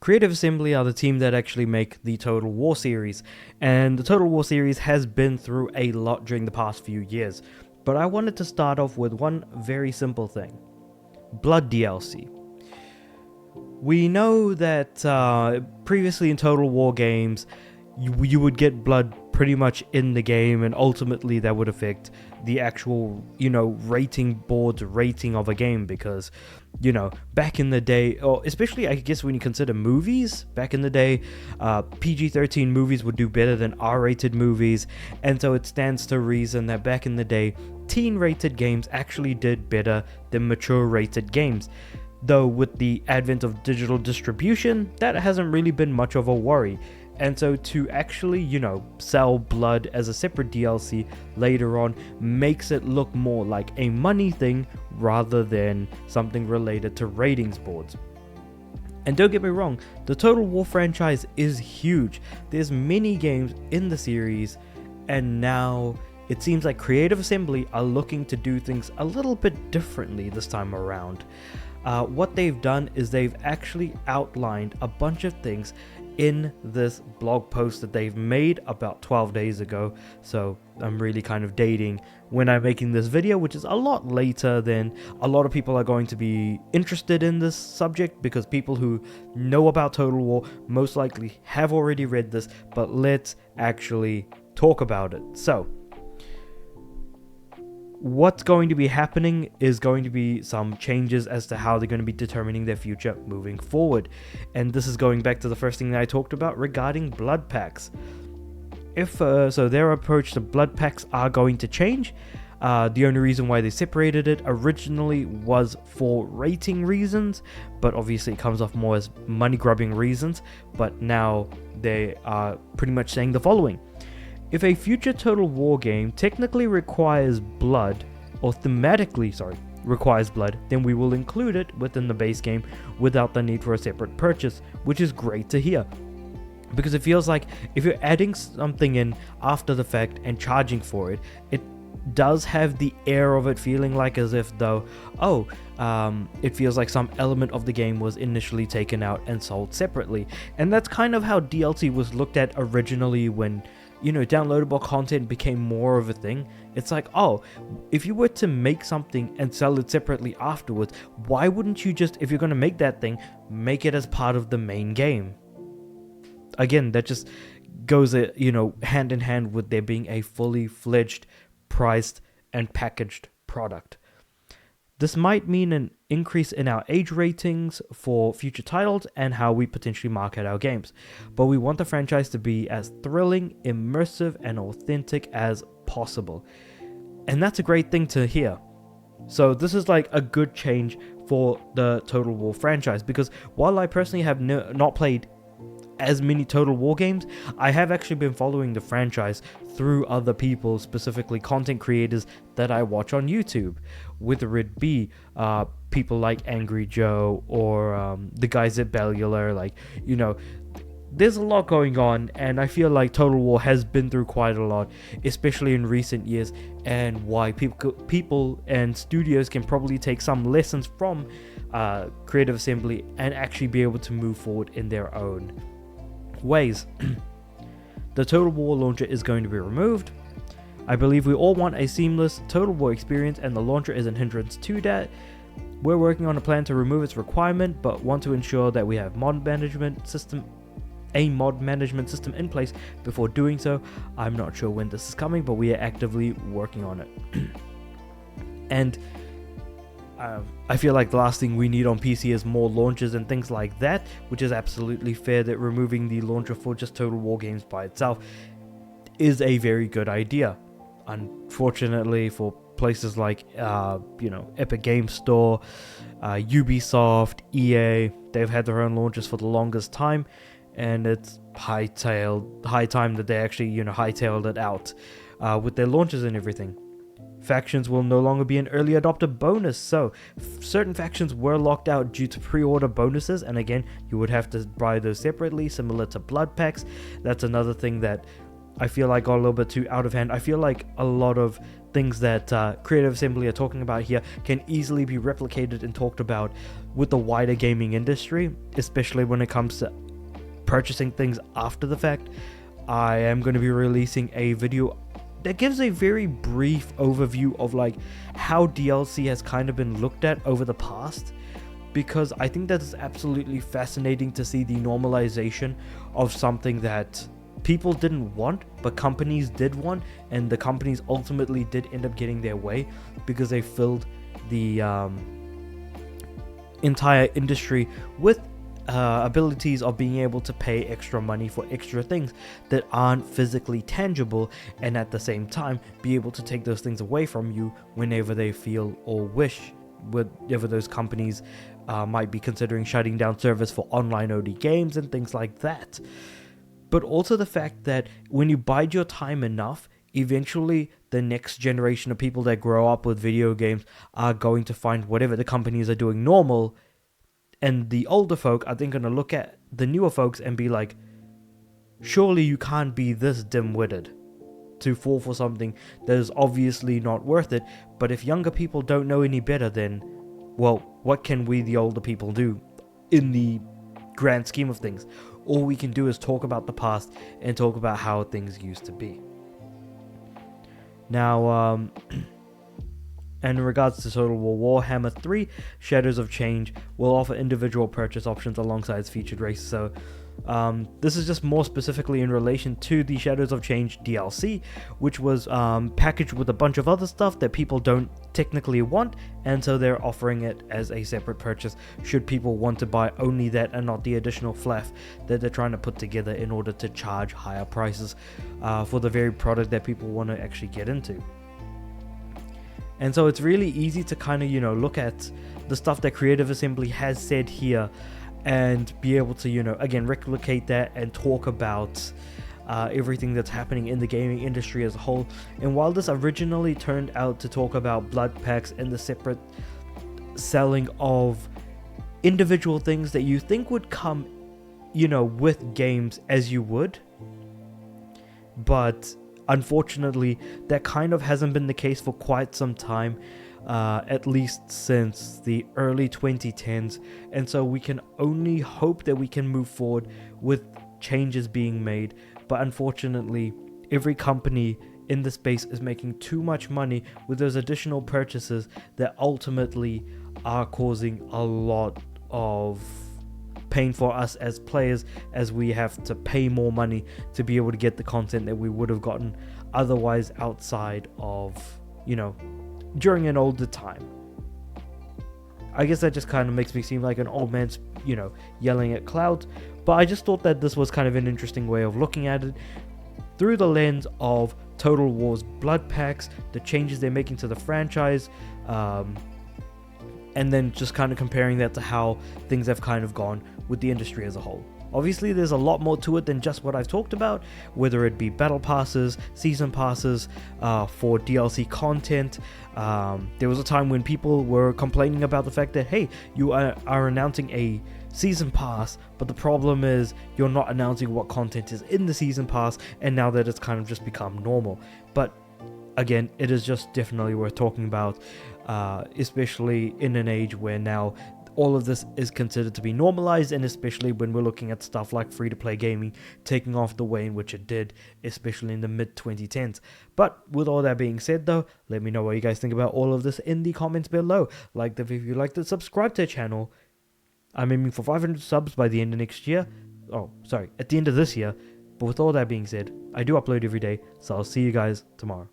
Creative Assembly are the team that actually make the Total War series, and the Total War series has been through a lot during the past few years. But I wanted to start off with one very simple thing: Blood DLC. We know that previously in Total War games, you would get blood pretty much in the game, and ultimately that would affect the actual, rating board's rating of a game, because, back in the day, or especially I guess when you consider movies, back in the day, PG-13 movies would do better than R-rated movies, and so it stands to reason that back in the day, teen-rated games actually did better than mature-rated games. Though with the advent of digital distribution, that hasn't really been much of a worry. And so to actually, sell Blood as a separate DLC later on makes it look more like a money thing rather than something related to ratings boards. And don't get me wrong, the Total War franchise is huge. There's many games in the series, and now it seems like Creative Assembly are looking to do things a little bit differently this time around. What they've done is they've actually outlined a bunch of things in this blog post that they've made about 12 days ago. So I'm really kind of dating when I'm making this video, which is a lot later than a lot of people are going to be interested in this subject, because people who know about Total War most likely have already read this. But let's actually talk about it. So what's going to be happening is going to be some changes as to how they're going to be determining their future moving forward. And this is going back to the first thing that I talked about regarding blood packs. So their approach to blood packs are going to change. The only reason why they separated it originally was for rating reasons, but obviously it comes off more as money grubbing reasons. But now they are pretty much saying the following: if a future Total War game technically requires blood, or thematically, requires blood, then we will include it within the base game without the need for a separate purchase, which is great to hear. Because it feels like if you're adding something in after the fact and charging for it, it does have the air of it feeling like as if though, it feels like some element of the game was initially taken out and sold separately. And that's kind of how DLC was looked at originally when downloadable content became more of a thing. It's like, if you were to make something and sell it separately afterwards, why wouldn't you just, if you're going to make that thing, make it as part of the main game? Again, that just goes, hand in hand with there being a fully fledged, priced, and packaged product. This might mean an increase in our age ratings for future titles and how we potentially market our games, but we want the franchise to be as thrilling, immersive, and authentic as possible. And that's a great thing to hear. So this is like a good change for the Total War franchise, because while I personally have not played as many Total War games, I have actually been following the franchise through other people, specifically content creators that I watch on YouTube, whether it be people like Angry Joe or the guys at Bellular. There's a lot going on, and I feel like Total War has been through quite a lot, especially in recent years, and why people and studios can probably take some lessons from Creative Assembly and actually be able to move forward in their own ways. The Total War launcher is going to be removed. I believe we all want a seamless Total War experience, and the launcher is a hindrance to that. We're working on a plan to remove its requirement, but want to ensure that we have a mod management system in place before doing so. I'm not sure when this is coming, but we are actively working on it. And I feel like the last thing we need on PC is more launchers and things like that, which is absolutely fair that removing the launcher for just Total War games by itself is a very good idea. Unfortunately, for places like Epic Games Store, Ubisoft, EA, they've had their own launchers for the longest time, and it's high time that they actually hightailed it out with their launchers and everything. Factions will no longer be an early adopter bonus, so certain factions were locked out due to pre-order bonuses, and again, you would have to buy those separately, similar to blood packs. That's another thing that I feel like got a little bit too out of hand. I feel like a lot of things that Creative Assembly are talking about here can easily be replicated and talked about with the wider gaming industry, especially when it comes to purchasing things after the fact. I am going to be releasing a video that gives a very brief overview of like how DLC has kind of been looked at over the past, because I think that is absolutely fascinating to see the normalization of something that people didn't want but companies did want, and the companies ultimately did end up getting their way because they filled the entire industry with abilities of being able to pay extra money for extra things that aren't physically tangible, and at the same time be able to take those things away from you whenever they feel or wish, whatever those companies might be considering shutting down service for online only games and things like that. But also the fact that when you bide your time enough, eventually the next generation of people that grow up with video games are going to find whatever the companies are doing normal, and the older folk are then going to look at the newer folks and be like, surely you can't be this dim-witted to fall for something that is obviously not worth it. But if younger people don't know any better, then, well, what can we, the older people, do in the grand scheme of things? All we can do is talk about the past and talk about how things used to be. Now, and in regards to Total War, Warhammer 3 Shadows of Change will offer individual purchase options alongside its featured race. So this is just more specifically in relation to the Shadows of Change DLC, which was packaged with a bunch of other stuff that people don't technically want, and so they're offering it as a separate purchase should people want to buy only that and not the additional fluff that they're trying to put together in order to charge higher prices for the very product that people want to actually get into. And so it's really easy to kind of, look at the stuff that Creative Assembly has said here and be able to, again, replicate that and talk about everything that's happening in the gaming industry as a whole. And while this originally turned out to talk about blood packs and the separate selling of individual things that you think would come, with games as you would, but unfortunately, that kind of hasn't been the case for quite some time, at least since the early 2010s, and so we can only hope that we can move forward with changes being made. But unfortunately, every company in the space is making too much money with those additional purchases that ultimately are causing a lot of pain for us as players, as we have to pay more money to be able to get the content that we would have gotten otherwise outside of, during an older time. I guess that just kind of makes me seem like an old man's, yelling at clouds, but I just thought that this was kind of an interesting way of looking at it through the lens of Total War's blood packs, the changes they're making to the franchise, and then just kind of comparing that to how things have kind of gone with the industry as a whole. Obviously, there's a lot more to it than just what I've talked about, whether it be battle passes, season passes, for DLC content. There was a time when people were complaining about the fact that, hey, you are announcing a season pass, but the problem is you're not announcing what content is in the season pass, and now that it's kind of just become normal. But again, it is just definitely worth talking about, especially in an age where now all of this is considered to be normalized, and especially when we're looking at stuff like free-to-play gaming taking off the way in which it did, especially in the mid-2010s. But with all that being said though, let me know what you guys think about all of this in the comments below. Like the video if you liked it, subscribe to the channel. I'm aiming for 500 subs by the end of next year. Oh, sorry, at the end of this year. But with all that being said, I do upload every day, so I'll see you guys tomorrow.